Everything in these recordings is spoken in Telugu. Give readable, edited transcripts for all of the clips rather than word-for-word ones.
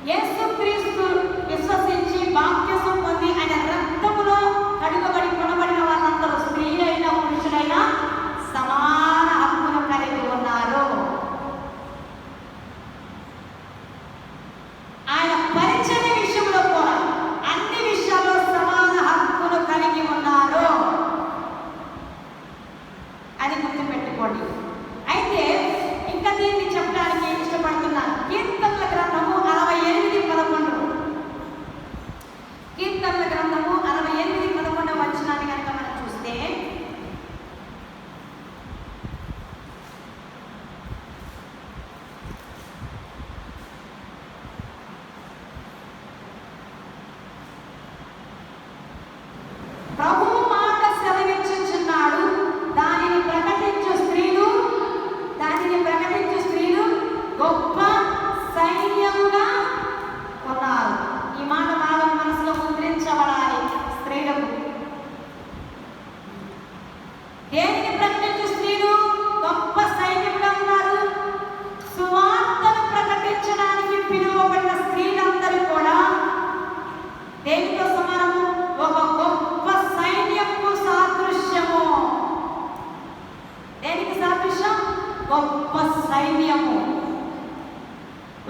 యేసుక్రీస్తు విశ్వసించి బాప్తిసం పొంది ఆయన రక్తములో కడుగబడి కొనబడిన వాళ్ళందరూ స్త్రీలైనా పురుషులైనా సమాన హక్కును కలిగి ఉన్నారు. ఆయన పరిచయ విషయంలో కూడా అన్ని విషయాల్లో సమాన హక్కును కలిగి ఉన్నారు అని గుర్తుపెట్టుకోండి. అయితే ఇంకా దీన్ని చెప్పడానికి ఇష్టపడుతున్నాను. కీర్తనల గ్రంథము 68:11. కీర్తనల గ్రంథము 68:11 వచనాన్ని కనుక మనం చూస్తే, ప్రభువు మాట సెలవిచ్చుచున్నాడు, దానిని ప్రకటించు స్త్రీలు గొప్ప సైన్యముగా ఉన్నారు. ఈ మాట బాగా మనసులో ముద్రించబడాలి. స్త్రీలకు దేనిని ప్రకటించు స్త్రీలు గొప్ప సైన్యముగా ఉన్నారు. సువార్తను ప్రకటించడానికి పిలువబడిన స్త్రీలందరూ కూడా దేనితో సమానము? ఒక గొప్ప సైన్యము సాదృశ్యము. దేనికి సాదృశ్యం? గొప్ప సైన్యము.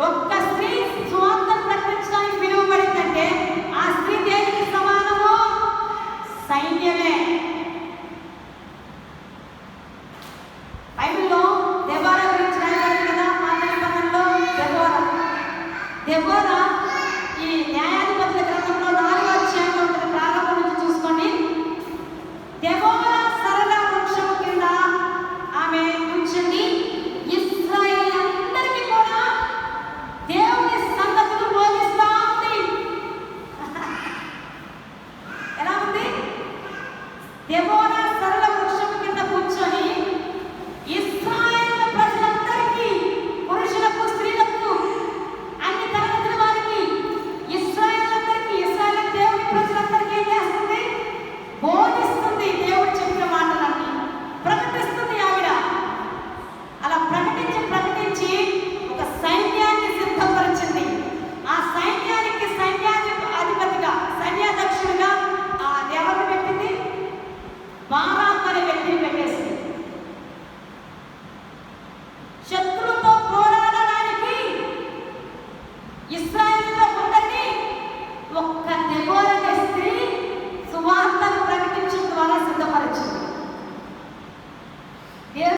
ఒక్క స్త్రీ సువార్తను ప్రకటించడానికి పిలువబడిందంటే ఆ స్త్రీ దేనికి సమానము? సైన్యమే. బైబిల్లో దెబోరా గురించి రాయబడింది కదా, పాత నిబంధనలో. దెబోరా ఈ న్యాయాధిపతి